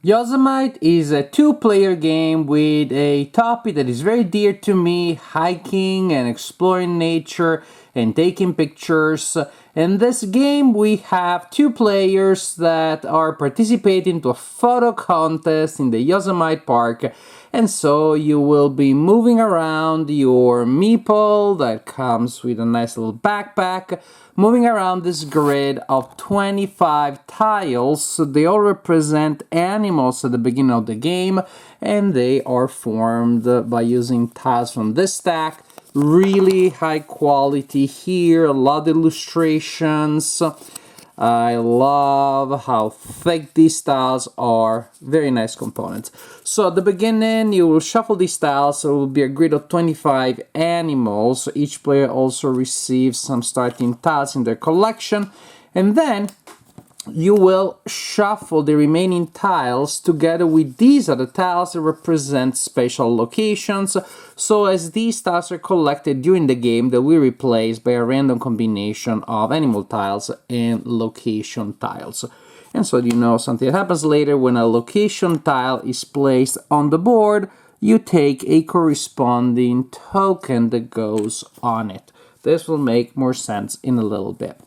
Yosemite is a two-player game with a topic that is very dear to me, hiking and exploring nature and taking pictures. In this game we have two players that are participating to a photo contest in the Yosemite Park, and so you will be moving around your meeple that comes with a nice little backpack, moving around this grid of 25 tiles. So they all represent animals at the beginning of the game, and they are formed by using tiles from this stack. Really high quality here, a lot of illustrations. I love how thick these tiles are. Very nice components. So at the beginning, you will shuffle these tiles. So it will be a grid of 25 animals. So each player also receives some starting tiles in their collection. And then you will shuffle the remaining tiles together with these other tiles that represent special locations. So as these tiles are collected during the game, they will be replaced by a random combination of animal tiles and location tiles. And so you know something that happens later when a location tile is placed on the board, you take a corresponding token that goes on it. This will make more sense in a little bit.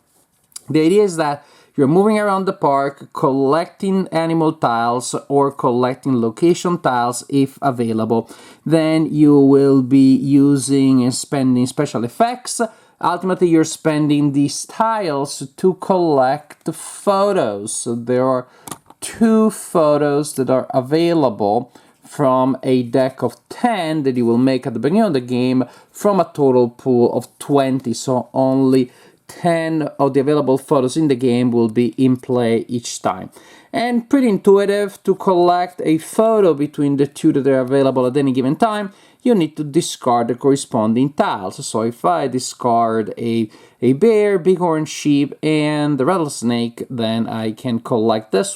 The idea is that you're moving around the park, collecting animal tiles or collecting location tiles if available. Then you will be using and spending special effects. Ultimately, you're spending these tiles to collect photos. So there are 2 photos that are available from a deck of 10 that you will make at the beginning of the game from a total pool of 20. So only 10 of the available photos in the game will be in play each time. And pretty intuitive. To collect a photo between the 2 that are available at any given time, you need to discard the corresponding tiles. So if I discard a bear, bighorn sheep, and the rattlesnake, then I can collect this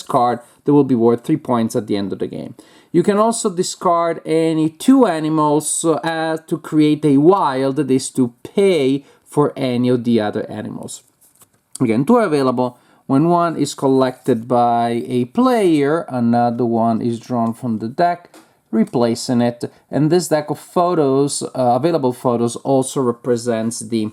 card that will be worth 3 points at the end of the game. You can also discard any 2 animals as to create a wild, that is to pay for any of the other animals. Again, 2 are available. When one is collected by a player, another one is drawn from the deck, replacing it. And this deck of photos, available photos, also represents the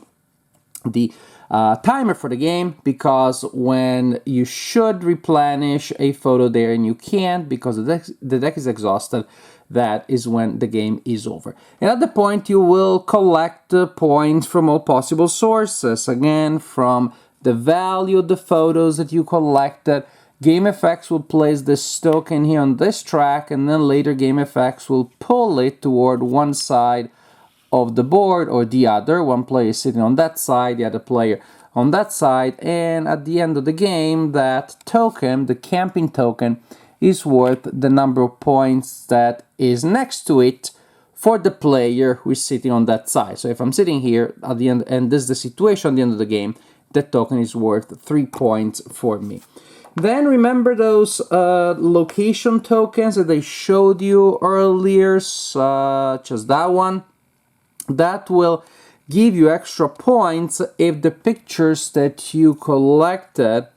timer for the game, because when you should replenish a photo there and you can't because the deck is exhausted, that is when the game is over. And at the point, you will collect points from all possible sources. Again, from the value of the photos that you collected. GameFX will place this token here on this track, and then later GameFX will pull it toward one side of the board or the other. One player is sitting on that side, the other player on that side, and at the end of the game, that token, the camping token, is worth the number of points that is next to it for the player who is sitting on that side. So if I'm sitting here at the end, and this is the situation at the end of the game, that token is worth 3 points for me. Then remember those location tokens that I showed you earlier, such as that one. That will give you extra points if the pictures that you collected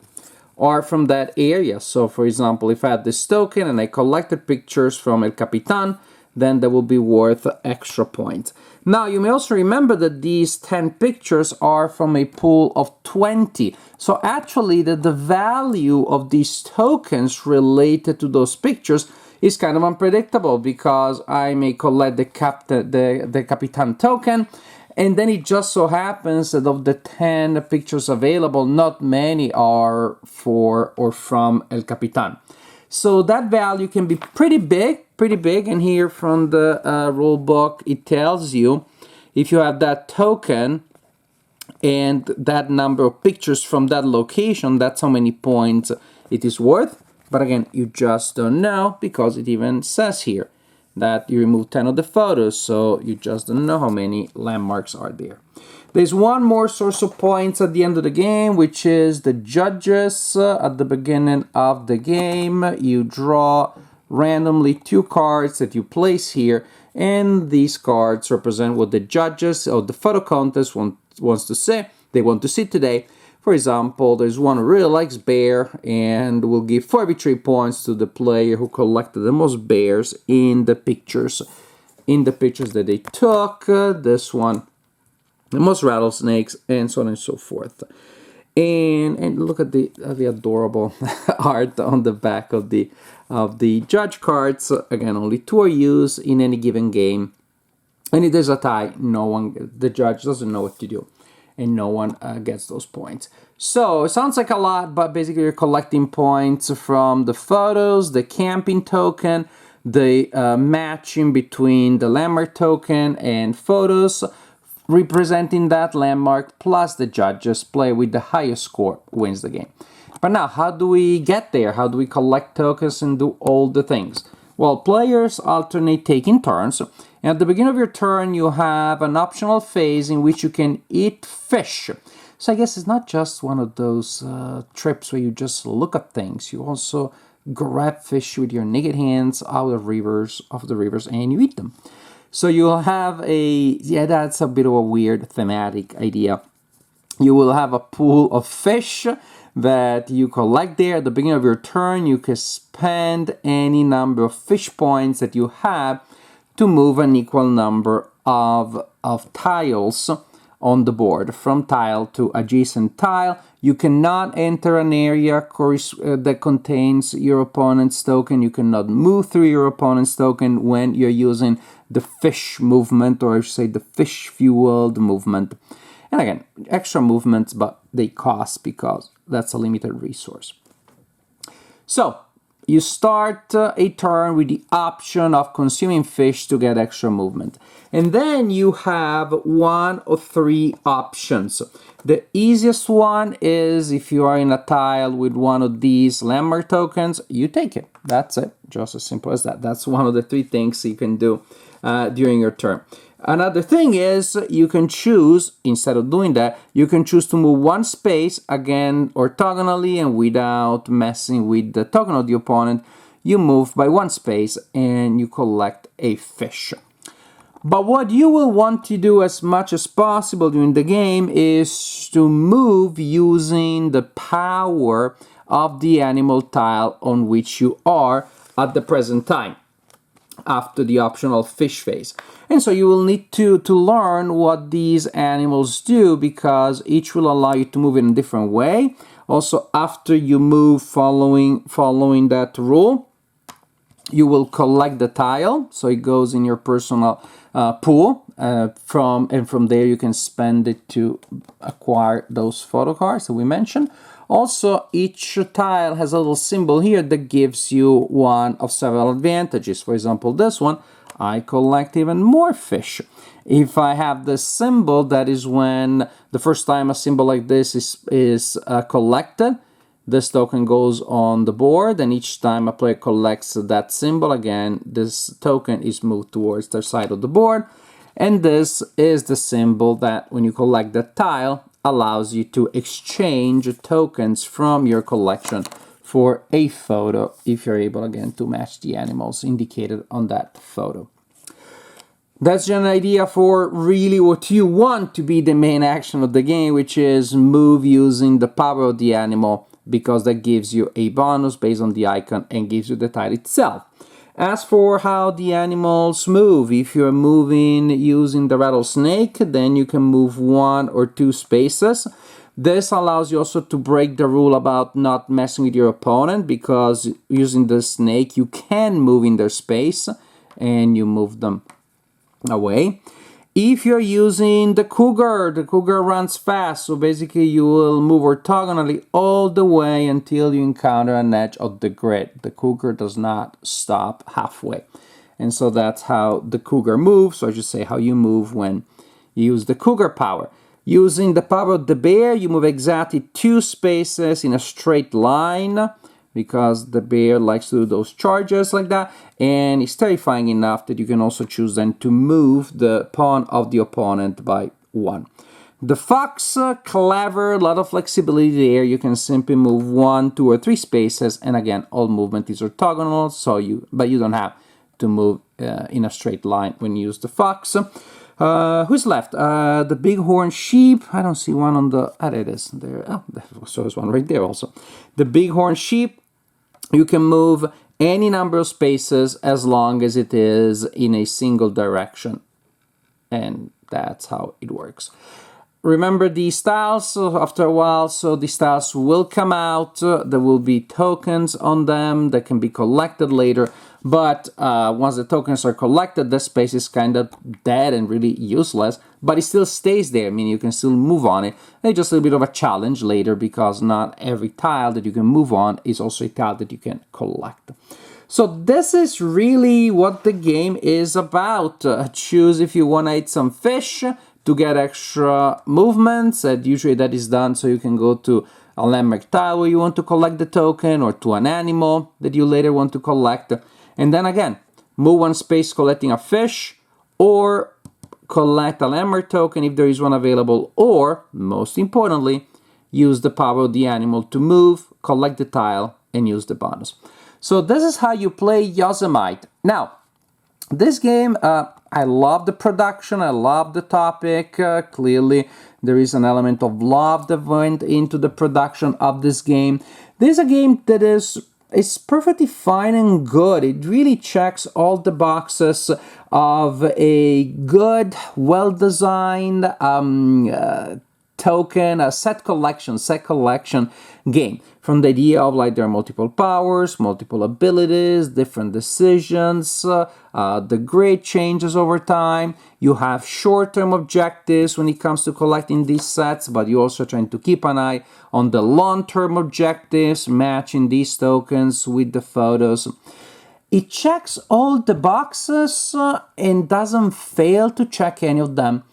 are from that area. So for example, if I had this token and I collected pictures from El Capitan, then that will be worth extra points. Now you may also remember that these 10 pictures are from a pool of 20. So actually the value of these tokens related to those pictures is kind of unpredictable, because I may collect the Capitan token, and then it just so happens that of the 10 pictures available, not many are for or from El Capitan. So that value can be pretty big, and here from the rule book it tells you if you have that token and that number of pictures from that location, that's how many points it is worth. But again, you just don't know, because it even says here that you remove 10 of the photos, so you just don't know how many landmarks are there. There's one more source of points at the end of the game, which is the judges. At the beginning of the game, you draw randomly 2 cards that you place here, and these cards represent what the judges of the photo contest wants to say. They want to see today. For example, there's one who really likes bear and will give 4 arbitrary points to the player who collected the most bears in the pictures that they took. This one, the most rattlesnakes, and so on and so forth. And look at the adorable art on the back of the judge cards. Again, only 2 are used in any given game. And if there's a tie, the judge doesn't know what to do, and no one gets those points. So it sounds like a lot, but basically you're collecting points from the photos, the camping token, the matching between the landmark token and photos representing that landmark, plus the judges play with the highest score wins the game. But now, how do we get there? How do we collect tokens and do all the things? Well, players alternate taking turns. And at the beginning of your turn, you have an optional phase in which you can eat fish. So I guess it's not just one of those trips where you just look at things. You also grab fish with your naked hands out of the rivers, and you eat them. So you'll have that's a bit of a weird thematic idea. You will have a pool of fish that you collect there. At the beginning of your turn, you can spend any number of fish points that you have to move an equal number of tiles on the board, from tile to adjacent tile. You cannot enter an area that contains your opponent's token. You cannot move through your opponent's token when you're using the fish movement, or I should say the fish-fueled movement. And again, extra movements, but they cost because that's a limited resource. So you start a turn with the option of consuming fish to get extra movement. And then you have 1 of 3 options. The easiest one is if you are in a tile with one of these landmark tokens, you take it. That's it. Just as simple as that. That's one of the 3 things you can do during your turn. Another thing is you can choose, instead of doing that, you can choose to move 1 space, again, orthogonally and without messing with the token of the opponent. You move by 1 space and you collect a fish. But what you will want to do as much as possible during the game is to move using the power of the animal tile on which you are at the present time, after the optional fish phase. And so you will need to learn what these animals do, because each will allow you to move in a different way. Also, after you move following that rule, you will collect the tile, so it goes in your personal pool. From there you can spend it to acquire those photo cards that we mentioned. Also, each tile has a little symbol here that gives you one of several advantages. For example, this one, I collect even more fish. If I have this symbol, that is when the first time a symbol like this is collected, this token goes on the board, and each time a player collects that symbol, again, this token is moved towards the side of the board. And this is the symbol that, when you collect the tile, allows you to exchange tokens from your collection for a photo, if you're able, again, to match the animals indicated on that photo. That's just an idea for really what you want to be the main action of the game, which is move using the power of the animal, because that gives you a bonus based on the icon and gives you the tile itself. As for how the animals move, if you're moving using the rattlesnake, then you can move 1 or 2 spaces. This allows you also to break the rule about not messing with your opponent, because using the snake you can move in their space and you move them away. If you're using the cougar runs fast, so basically you will move orthogonally all the way until you encounter an edge of the grid. The cougar does not stop halfway. And so that's how the cougar moves, or I should say how you move when you use the cougar power. Using the power of the bear, you move exactly 2 spaces in a straight line, because the bear likes to do those charges like that, and it's terrifying enough that you can also choose then to move the pawn of the opponent by 1. The fox, clever, a lot of flexibility there. You can simply move 1, 2, or 3 spaces, and again, all movement is orthogonal, but you don't have to move in a straight line when you use the fox. Who's left? The bighorn sheep. I don't see one on the... Ah, there it is. There. Oh, so there's one right there also. The bighorn sheep. You can move any number of spaces as long as it is in a single direction. And that's how it works. Remember these tiles after a while, so these tiles will come out. There will be tokens on them that can be collected later. But once the tokens are collected, the space is kind of dead and really useless. But it still stays there, meaning you can still move on it. It's just a little bit of a challenge later because not every tile that you can move on is also a tile that you can collect. So this is really what the game is about. Choose if you want to eat some fish to get extra movements, and usually that is done so you can go to a landmark tile where you want to collect the token, or to an animal that you later want to collect. And then again, move one space collecting a fish, or collect a landmark token if there is one available, or, most importantly, use the power of the animal to move, collect the tile, and use the bonus. So this is how you play Yosemite. Now, this game, I love the production, I love the topic. Clearly, there is an element of love that went into the production of this game. This is a game that is perfectly fine and good. It really checks all the boxes of a good, well-designed token, a set collection game. From the idea of like there are multiple powers, multiple abilities, different decisions, the grid changes over time. You have short-term objectives when it comes to collecting these sets, but you're also trying to keep an eye on the long-term objectives, matching these tokens with the photos. It checks all the boxes and doesn't fail to check any of them.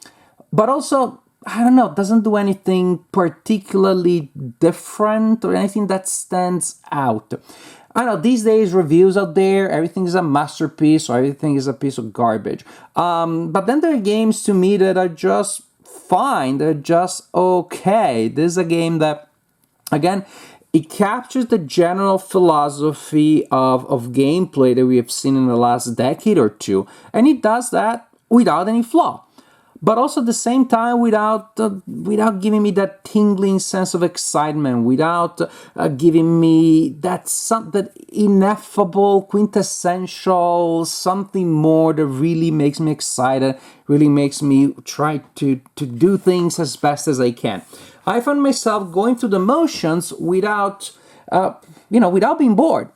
But also, I don't know, doesn't do anything particularly different or anything that stands out. I know these days reviews out there, everything is a masterpiece or everything is a piece of garbage. But then there are games to me that are just fine, they're just okay. This is a game that, again, it captures the general philosophy of gameplay that we have seen in the last decade or two, and it does that without any flaw. But also at the same time without giving me that tingling sense of excitement, without giving me that ineffable, quintessential something more that really makes me excited, really makes me try to do things as best as I can. I find myself going through the motions without being bored,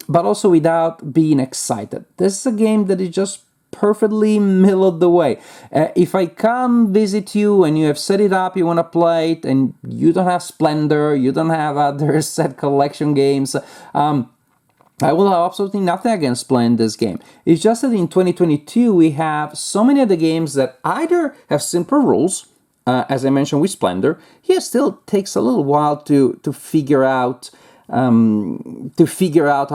but also without being excited. This is a game that is just perfectly middle of the way. If I come visit you and you have set it up, you want to play it, and you don't have Splendor, you don't have other set collection games, I will have absolutely nothing against playing this game. It's just that in 2022 we have so many of the games that either have simple rules, as I mentioned with Splendor, it still takes a little while to figure out how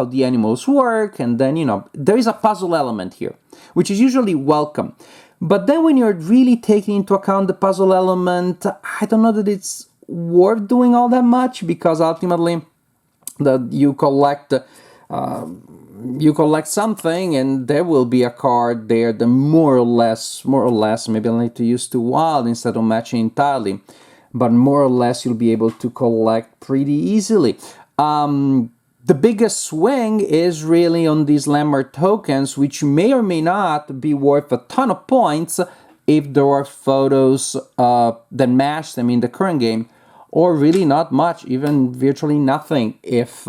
the animals work, and then there is a puzzle element here, which is usually welcome. But then when you're really taking into account the puzzle element, I don't know that it's worth doing all that much, because ultimately that you collect something and there will be a card there that more or less, maybe I'll need to use 2 wild instead of matching entirely, but more or less you'll be able to collect pretty easily. The biggest swing is really on these landmark tokens, which may or may not be worth a ton of points if there are photos that match them in the current game, or really not much, even virtually nothing if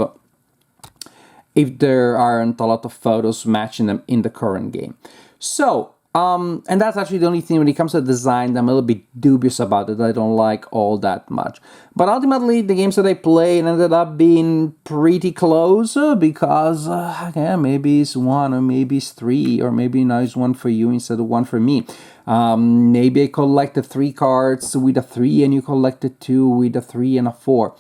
there aren't a lot of photos matching them in the current game. So, and that's actually the only thing when it comes to design that I'm a little bit dubious about it. I don't like all that much. But ultimately, the games that I played ended up being pretty close because, maybe it's 1 or maybe it's 3 or maybe now it's 1 for you instead of 1 for me. Maybe I collected 3 cards with a 3 and you collected 2 with a 3 and a 4.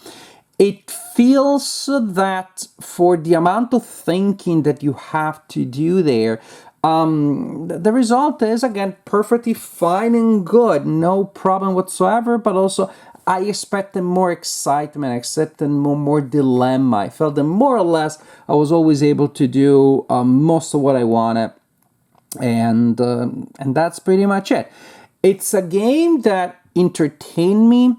It feels that for the amount of thinking that you have to do there, the result is, again, perfectly fine and good, no problem whatsoever, but also I expected more excitement, I expected more dilemma. I felt that more or less I was always able to do most of what I wanted. and that's pretty much it. It's a game that entertained me,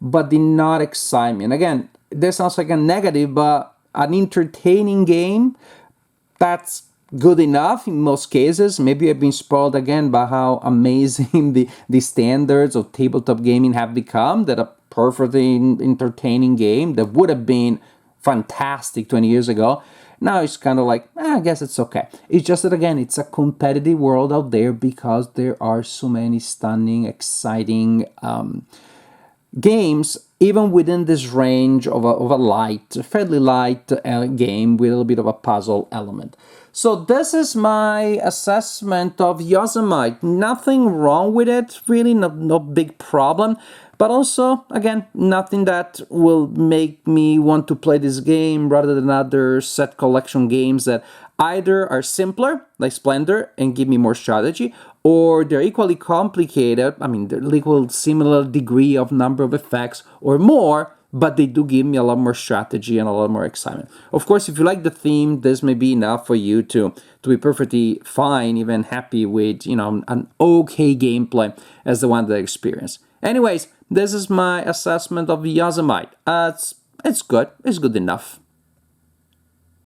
but did not excite me. And again, this sounds like a negative, but an entertaining game, that's good enough in most cases. Maybe I've been spoiled again by how amazing the standards of tabletop gaming have become, that a perfectly entertaining game that would have been fantastic 20 years ago, now it's kind of like, I guess it's okay. It's just that, again, it's a competitive world out there because there are so many stunning, exciting games, even within this range of a fairly light game with a little bit of a puzzle element. So this is my assessment of Yosemite. Nothing wrong with it, really, no big problem. But also, again, nothing that will make me want to play this game rather than other set collection games that either are simpler, like Splendor, and give me more strategy, or they're equally complicated, I mean, they're equal similar degree of number of effects or more, but they do give me a lot more strategy and a lot more excitement. Of course, if you like the theme, this may be enough for you to be perfectly fine, even happy with, an okay gameplay as the one that I experienced. Anyways, this is my assessment of Yosemite. It's good. It's good enough.